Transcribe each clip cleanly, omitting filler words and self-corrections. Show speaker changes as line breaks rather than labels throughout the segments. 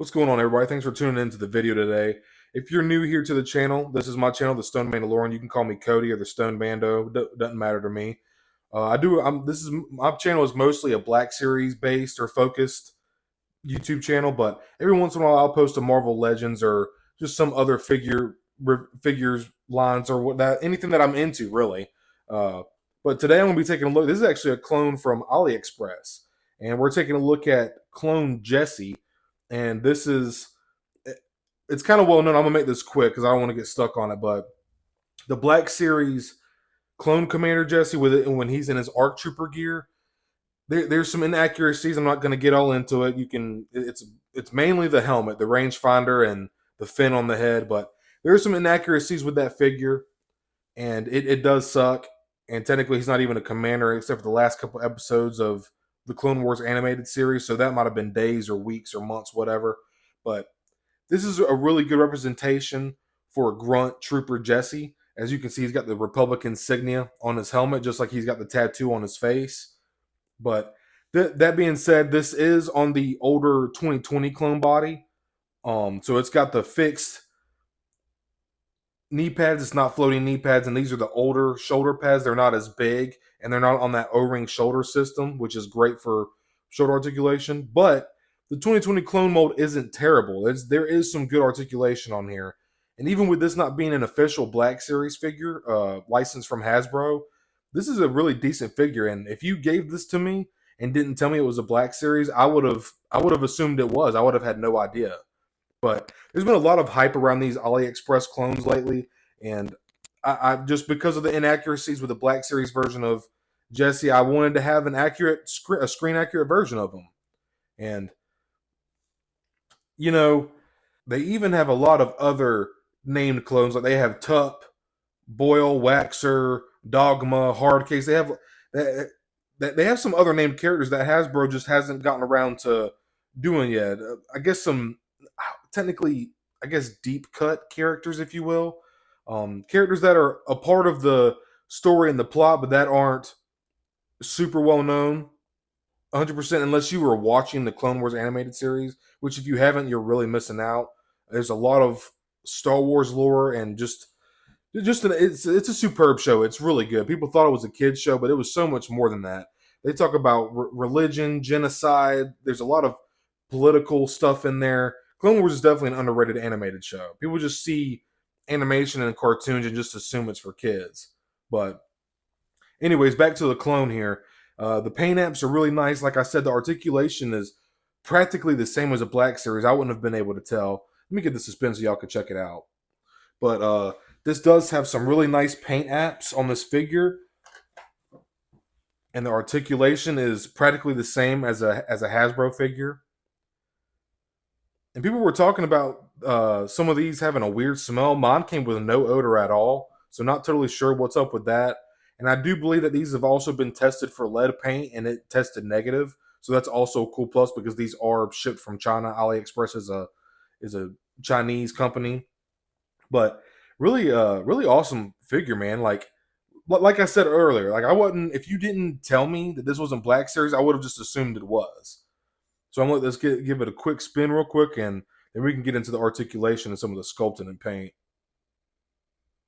What's going on, everybody? Thanks for tuning into the video today. If you're new here to the channel, this is my channel, the Stone Mandalorian. You can call me Cody or the Stone Bando. Doesn't matter to me. This is my channel is mostly a Black Series based or focused YouTube channel, but every once in a while I'll post a Marvel Legends or just some other figures lines or anything that I'm into really. Uh, but today I'm going to be taking a look. This is actually a clone from AliExpress, and we're taking a look at clone Jesse. And this is it's kind of well known. I'm gonna make this quick because I don't want to get stuck on it. But the Black Series clone Commander Jesse with it, and when he's in his ARC Trooper gear, there's some inaccuracies. I'm not going to get all into it. It's mainly the helmet, the rangefinder, and the fin on the head. But there's some inaccuracies with that figure, and it does suck. And technically, he's not even a commander except for the last couple episodes of the Clone Wars animated series. So that might have been days or weeks or months, whatever. But this is a really good representation for a grunt trooper Jesse. As you can see, he's got the Republic insignia on his helmet, just like he's got the tattoo on his face. But that being said, this is on the older 2020 clone body. So it's got the fixed knee pads. It's not floating knee pads, and these are the older shoulder pads. They're not as big, and they're not on that O-ring shoulder system, which is great for shoulder articulation. But the 2020 clone mold isn't terrible. There is some good articulation on here, and even with this not being an official Black Series figure, licensed from Hasbro, this is a really decent figure. And if you gave this to me and didn't tell me it was a Black Series, I would have assumed it was. I would have had no idea. But there's been a lot of hype around these AliExpress clones lately, and I just because of the inaccuracies with the Black Series version of Jesse, I wanted to have a screen accurate version of him. And you know, they even have a lot of other named clones, like they have Tup, Boyle, Waxer, Dogma, Hardcase. They have some other named characters that Hasbro just hasn't gotten around to doing yet. I guess some technically, I guess, deep cut characters, if you will. Characters that are a part of the story and the plot, but that aren't super well known 100% unless you were watching the Clone Wars animated series, which if you haven't, you're really missing out. There's a lot of Star Wars lore and it's a superb show. It's really good. People thought it was a kids show, but it was so much more than that. They talk about religion, genocide. There's a lot of political stuff in there. Clone Wars is definitely an underrated animated show. People just see animation and cartoons and just assume it's for kids. But anyways, back to the clone here. The paint apps are really nice. Like I said, the articulation is practically the same as a Black Series. I wouldn't have been able to tell. Let me get the suspense so y'all can check it out. But this does have some really nice paint apps on this figure, and the articulation is practically the same as a Hasbro figure. And people were talking about some of these having a weird smell. Mine came with no odor at all, so not totally sure what's up with that. And I do believe that these have also been tested for lead paint, and it tested negative. So that's also a cool plus because these are shipped from China. AliExpress is a Chinese company, but really awesome figure, man. Like I said earlier, like I wouldn't if you didn't tell me that this wasn't Black Series, I would have just assumed it was. So I'm gonna let's give it a quick spin real quick, and then we can get into the articulation and some of the sculpting and paint.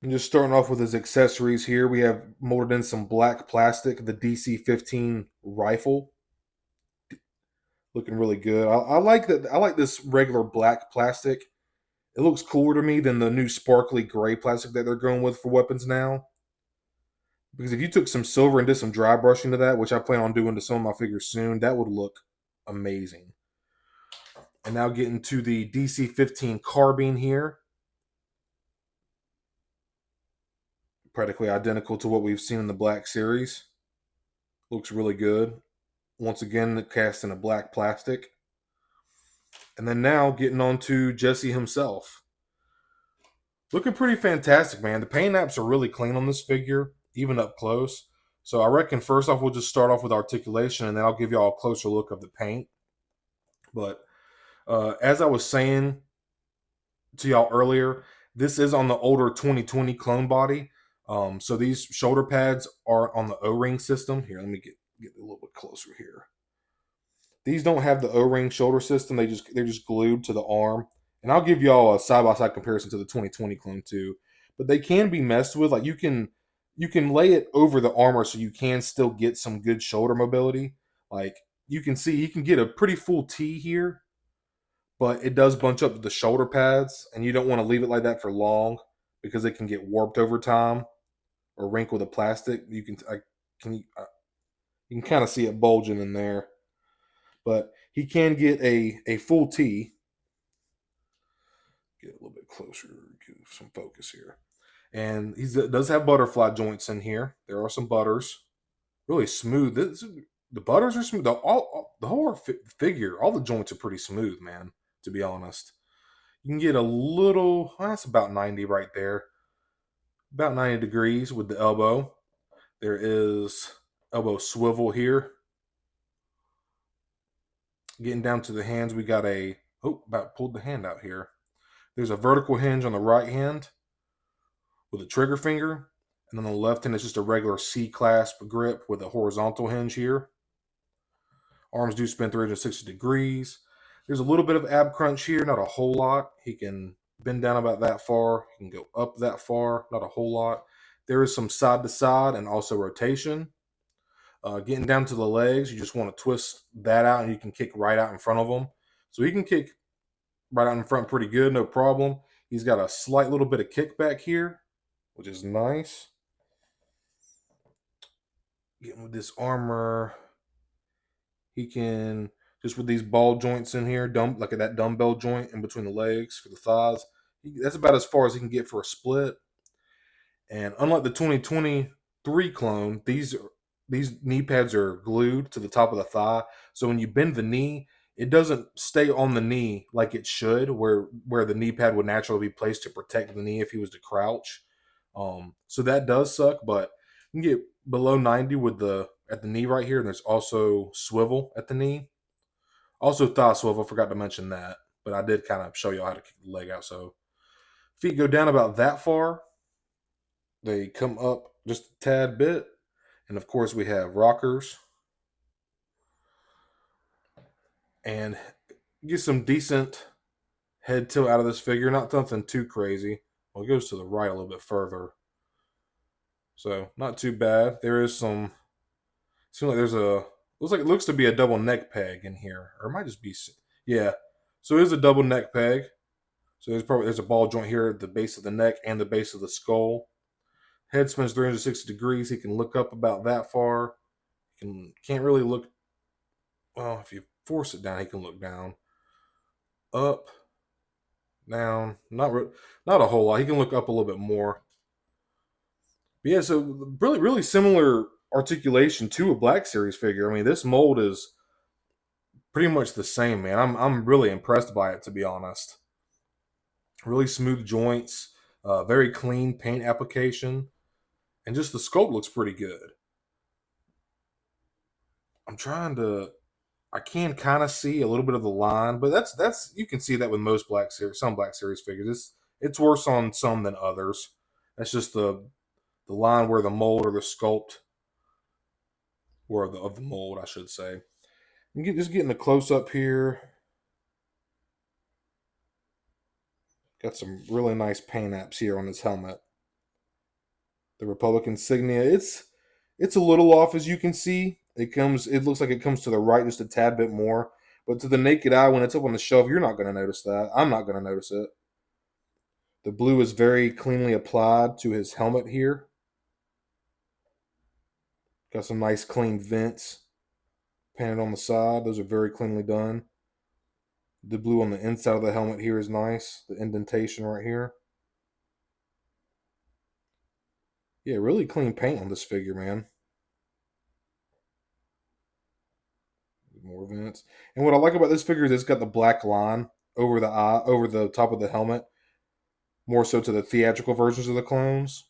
And just starting off with his accessories here, we have molded in some black plastic, the DC-15 rifle, looking really good. I like that. I like this regular black plastic. It looks cooler to me than the new sparkly gray plastic that they're going with for weapons now. Because if you took some silver and did some dry brushing to that, which I plan on doing to some of my figures soon, that would look amazing. And now getting to the DC-15 carbine here. Practically identical to what we've seen in the Black Series. Looks really good. Once again, cast in a black plastic. And then now getting on to Jesse himself. Looking pretty fantastic, man. The paint apps are really clean on this figure, even up close. So I reckon first off, we'll just start off with articulation, and then I'll give y'all a closer look of the paint. But as I was saying to y'all earlier, this is on the older 2020 clone body. So these shoulder pads are on the O-ring system. Here, let me get a little bit closer here. These don't have the O-ring shoulder system. They're just glued to the arm. And I'll give y'all a side by side comparison to the 2020 clone too. But they can be messed with. Like you can lay it over the armor so you can still get some good shoulder mobility. Like you can see, you can get a pretty full T here, but it does bunch up the shoulder pads, and you don't want to leave it like that for long because it can get warped over time or wrinkle the plastic. Can you can kind of see it bulging in there, but he can get a full T. Get a little bit closer, get some focus here, and he does have butterfly joints in here. There are some butters, really smooth. The butters are smooth. The whole figure, all the joints are pretty smooth, man. To be honest, you can get a little. Well, that's about 90 right there, about 90 degrees with the elbow. There is elbow swivel here. Getting down to the hands, we got about pulled the hand out here. There's a vertical hinge on the right hand with a trigger finger, and on the left hand, it's just a regular C clasp grip with a horizontal hinge here. Arms do spin 360 degrees. There's a little bit of ab crunch here, not a whole lot. He can bend down about that far. He can go up that far, not a whole lot. There is some side to side and also rotation. Getting down to the legs, you just want to twist that out and you can kick right out in front of him. So he can kick right out in front pretty good, no problem. He's got a slight little bit of kickback here, which is nice. Getting with this armor, he can, just with these ball joints in here, like that dumbbell joint in between the legs for the thighs, that's about as far as he can get for a split. And unlike the 2023 clone, these knee pads are glued to the top of the thigh. So when you bend the knee, it doesn't stay on the knee like it should, where the knee pad would naturally be placed to protect the knee if he was to crouch. So that does suck, but you can get below 90 with at the knee right here, and there's also swivel at the knee. Also thigh swivel, forgot to mention that, but I did kind of show you how to kick the leg out. So feet go down about that far. They come up just a tad bit. And of course we have rockers. And get some decent head tilt out of this figure. Not nothing too crazy. Well, it goes to the right a little bit further. So not too bad. There is some, seems like there's it looks to be a double neck peg in here. Or it might just be, yeah. So it is a double neck peg. So there's a ball joint here at the base of the neck and the base of the skull. Head spins 360 degrees. He can look up about that far. Can't really look. Well, if you force it down, he can look down, up, down. Not a whole lot. He can look up a little bit more. But yeah, so really similar articulation to a Black Series figure. I mean, this mold is pretty much the same, man. I'm really impressed by it, to be honest. Really smooth joints, very clean paint application, and just the sculpt looks pretty good. I can kind of see a little bit of the line, but that's you can see that with most some Black Series figures. It's worse on some than others. That's just the line where the mold or the sculpt, or of the mold, I should say. Just getting a close up here. Got some really nice paint apps here on his helmet. The Republic insignia. It's a little off, as you can see. It looks like it comes to the right just a tad bit more. But to the naked eye, when it's up on the shelf, you're not going to notice that. I'm not going to notice it. The blue is very cleanly applied to his helmet here. Got some nice clean vents painted on the side. Those are very cleanly done. The blue on the inside of the helmet here is nice. The indentation right here. Yeah, really clean paint on this figure, man. More vents. And what I like about this figure is it's got the black line over the eye, over the top of the helmet, more so to the theatrical versions of the clones.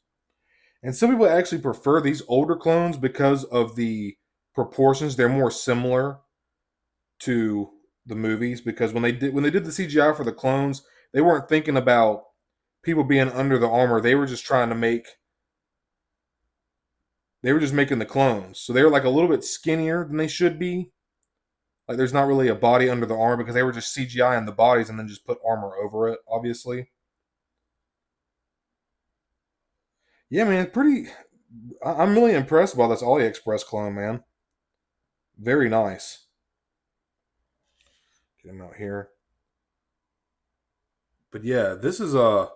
And some people actually prefer these older clones because of the proportions. They're more similar to the movies, because when they did the CGI for the clones, they weren't thinking about people being under the armor. They were just making the clones. So they were like a little bit skinnier than they should be. Like there's not really a body under the armor because they were just CGI in the bodies and then just put armor over it, obviously. Yeah, man, pretty. I'm really impressed by this AliExpress clone, man. Very nice. Get him out here. But yeah, this is so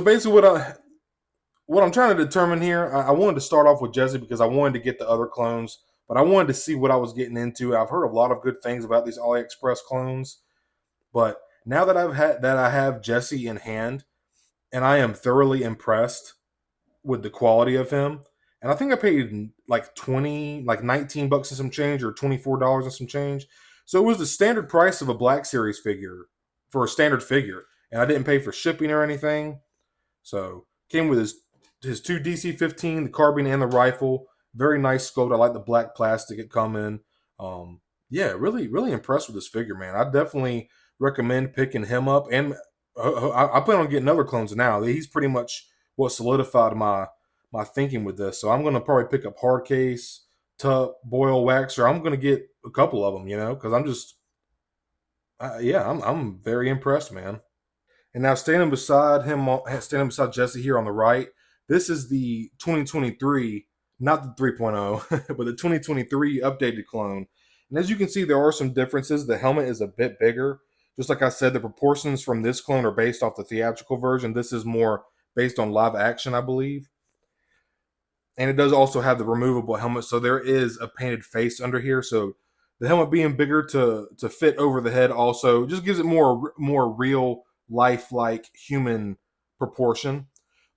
basically what I'm trying to determine here. I wanted to start off with Jesse because I wanted to get the other clones, but I wanted to see what I was getting into. I've heard a lot of good things about these AliExpress clones, but now that I have Jesse in hand, and I am thoroughly impressed with the quality of him. And I think I paid like 20, like 19 bucks and some change, or $24 and some change. So it was the standard price of a Black Series figure for a standard figure, and I didn't pay for shipping or anything. So came with his two DC-15, the carbine and the rifle. Very nice sculpt. I like the black plastic it come in. Yeah, really impressed with this figure, man. I definitely recommend picking him up, and I plan on getting other clones now. He's pretty much what solidified my thinking with this. So I'm gonna probably pick up Hardcase, Tup, Boyle, Waxer. I'm gonna get a couple of them, because I'm just yeah, I'm very impressed, man. And now standing beside Jesse here on the right, this is the 2023, not the 3.0, but the 2023 updated clone. And as you can see, there are some differences. The helmet is a bit bigger. Just like I said, the proportions from this clone are based off the theatrical version. This is more based on live action, I believe. And it does also have the removable helmet, so there is a painted face under here. So the helmet being bigger to fit over the head also just gives it more real lifelike human proportion.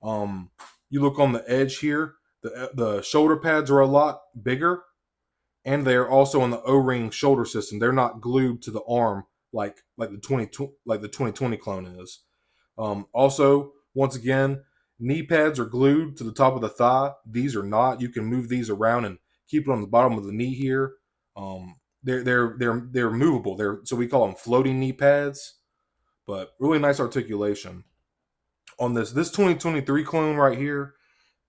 You look on the edge here, the shoulder pads are a lot bigger, and they're also on the O-ring shoulder system. They're not glued to the arm like the 2020 clone is. Also, once again, knee pads are glued to the top of the thigh. These are not. You can move these around and keep it on the bottom of the knee here. They're movable. So we call them floating knee pads, but really nice articulation on this 2023 clone right here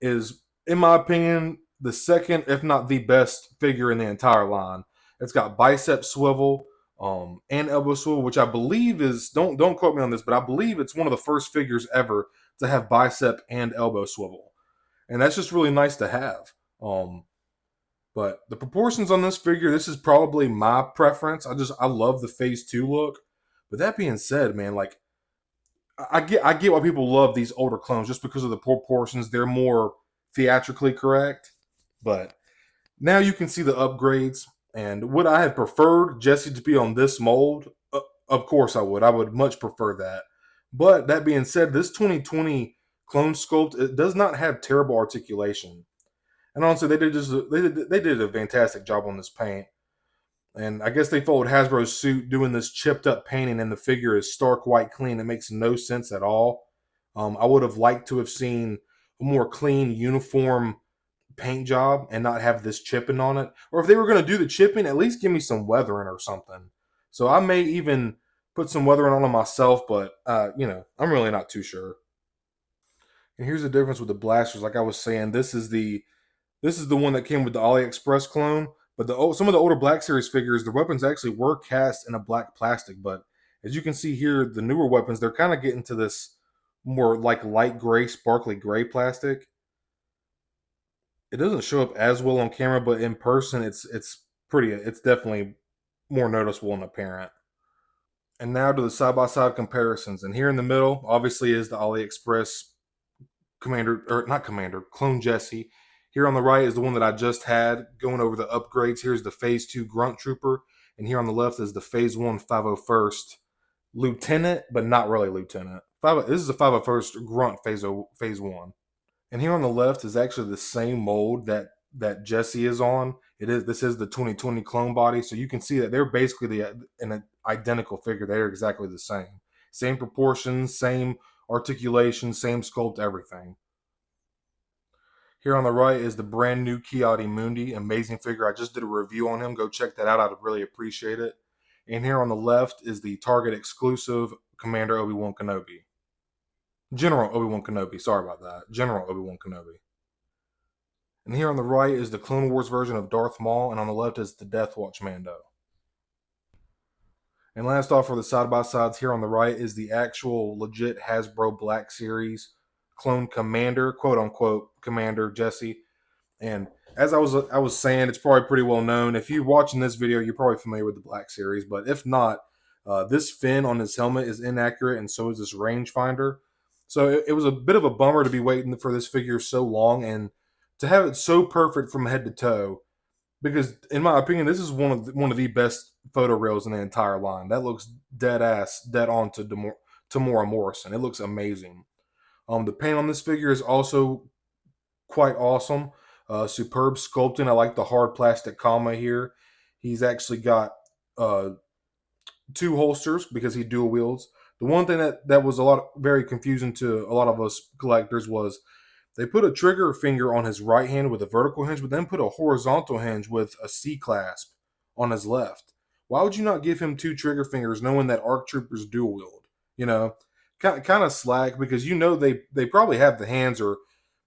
is, in my opinion, the second, if not the best figure in the entire line. It's got bicep swivel and elbow swivel, which I believe is, don't quote me on this, but I believe it's one of the first figures ever to have bicep and elbow swivel, and that's just really nice to have. But the proportions on this figure, this is probably my preference. I love the Phase 2 look. But that being said, man, like I get why people love these older clones just because of the proportions. They're more theatrically correct. But now you can see the upgrades. And would I have preferred Jesse to be on this mold? Of course I would. I would much prefer that. But that being said, this 2020 clone sculpt, it does not have terrible articulation. And honestly, they did a fantastic job on this paint. And I guess they followed Hasbro's suit, doing this chipped up painting, and the figure is stark white clean. It makes no sense at all. I would have liked to have seen a more clean, uniform paint job and not have this chipping on it. Or if they were going to do the chipping, at least give me some weathering or something. So I may even put some weathering on it myself, but I'm really not too sure. And here's the difference with the blasters. Like I was saying, this is the one that came with the AliExpress clone. But some of the older Black Series figures, the weapons actually were cast in a black plastic. But as you can see here, the newer weapons, they're kind of getting to this more like light gray, sparkly gray plastic. It doesn't show up as well on camera, but in person, it's definitely more noticeable and apparent. And now to the side by side comparisons. And here in the middle, obviously, is the AliExpress Commander, or not Commander, Clone Jesse. Here on the right is the one that I just had going over the upgrades. Here's the Phase 2 Grunt Trooper. And here on the left is the Phase 1 501st Lieutenant, but not really Lieutenant. This is the 501st Grunt Phase 1. And here on the left is actually the same mold that Jesse is on. This is the 2020 clone body, so you can see that they're basically an identical figure. They're exactly the same proportions, same articulation, same sculpt, everything. Here on the right is the brand new Kiadi Mundi, amazing figure. I just did a review on him. Go check that out. I'd really appreciate it. And here on the left is the Target exclusive Commander Obi-Wan Kenobi. General Obi-Wan Kenobi. Sorry about that. General Obi-Wan Kenobi. And here on the right is the Clone Wars version of Darth Maul, and on the left is the Death Watch Mando. And last off for the side-by-sides here on the right is the actual legit Hasbro Black Series clone Commander, quote-unquote Commander Jesse. And as I was saying, it's probably pretty well known. If you're watching this video, you're probably familiar with the Black Series. But if not, this fin on his helmet is inaccurate, and so is this rangefinder. So it was a bit of a bummer to be waiting for this figure so long and to have it so perfect from head to toe. Because in my opinion, this is one of the best photo reels in the entire line. That looks dead ass, dead on to Tamora Morrison. It looks amazing. The paint on this figure is also quite awesome. Superb sculpting. I like the hard plastic comma here. He's actually got uh, two holsters because he dual wields. The one thing that was very confusing to a lot of us collectors was they put a trigger finger on his right hand with a vertical hinge, but then put a horizontal hinge with a C clasp on his left. Why would you not give him two trigger fingers, knowing that ARC Troopers dual wield? You know, kind of slack because they probably have the hands or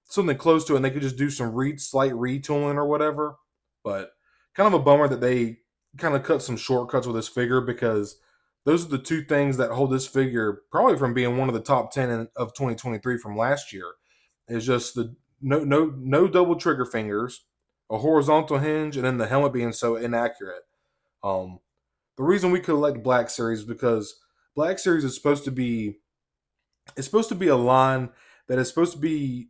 something close to it, and they could just do some slight retooling or whatever. But kind of a bummer that they kind of cut some shortcuts with this figure because those are the two things that hold this figure probably from being one of the top 10 of 2023 from last year. Is just the no double trigger fingers, a horizontal hinge, and then the helmet being so inaccurate. Um, the reason we collect Black Series is because Black Series is supposed to be a line that is supposed to be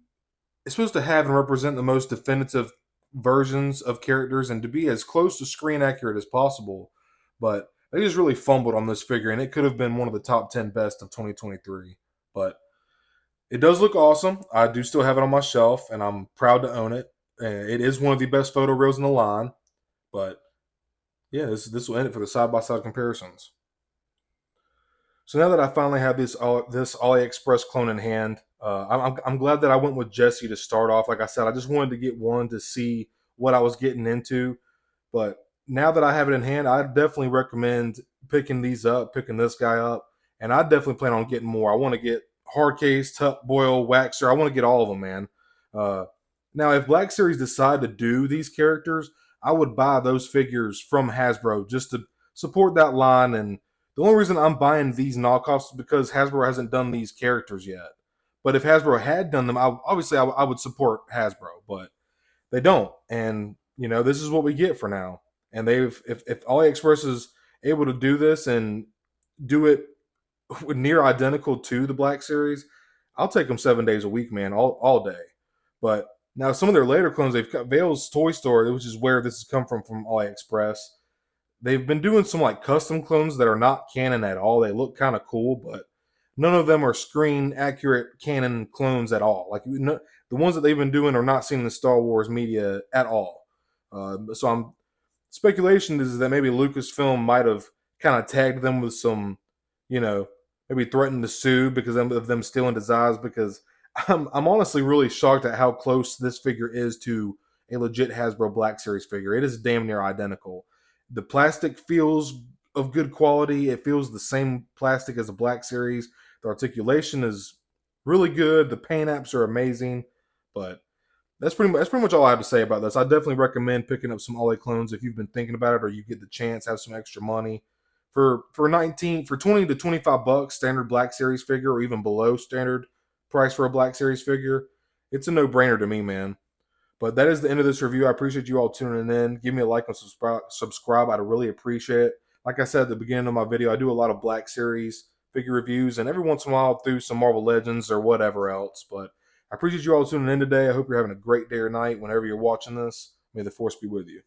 it's supposed to have and represent the most definitive versions of characters and to be as close to screen accurate as possible. But they just really fumbled on this figure, and it could have been one of the top 10 best of 2023. But it does look awesome. I do still have it on my shelf, and I'm proud to own it. It is one of the best photo reels in the line. But yeah, this will end it for the side by side comparisons. So now that I finally have this AliExpress clone in hand, I'm glad that I went with Jesse to start off. Like I said, I just wanted to get one to see what I was getting into. But now that I have it in hand, I definitely recommend picking these up, picking this guy up, and I definitely plan on getting more. I want to get Hardcase, Tuck, Boyle, Waxer. I want to get all of them, man. Uh, Now, if Black Series decide to do these characters, I would buy those figures from Hasbro just to support that line. And the only reason I'm buying these knockoffs is because Hasbro hasn't done these characters yet. But if Hasbro had done them, I would support Hasbro. But they don't, and this is what we get for now. And if AliExpress is able to do this and do it near identical to the Black Series, I'll take them 7 days a week, man, all day. But now some of their later clones, they've got Vale's Toy Store, which is where this has come from AliExpress. They've been doing some like custom clones that are not canon at all. They look kind of cool, but none of them are screen accurate canon clones at all. Like the ones that they've been doing are not seen in the Star Wars media at all. So I'm speculation is that maybe Lucasfilm might have kind of tagged them with some, you know, maybe threatened to sue because of them stealing designs. Because I'm honestly really shocked at how close this figure is to a legit Hasbro Black Series figure. It is damn near identical. The plastic feels of good quality. It feels the same plastic as the Black Series. The articulation is really good. The paint apps are amazing. But that's pretty much all I have to say about this. I definitely recommend picking up some Ollie clones if you've been thinking about it or you get the chance, have some extra money. For 20 to 25 bucks standard Black Series figure or even below standard price for a Black Series figure, it's a no-brainer to me, man. But that is the end of this review. I appreciate you all tuning in. Give me a like and subscribe. I'd really appreciate it. Like I said at the beginning of my video, I do a lot of Black Series figure reviews, and every once in a while I'll do some Marvel Legends or whatever else. But I appreciate you all tuning in today. I hope you're having a great day or night whenever you're watching this. May the Force be with you.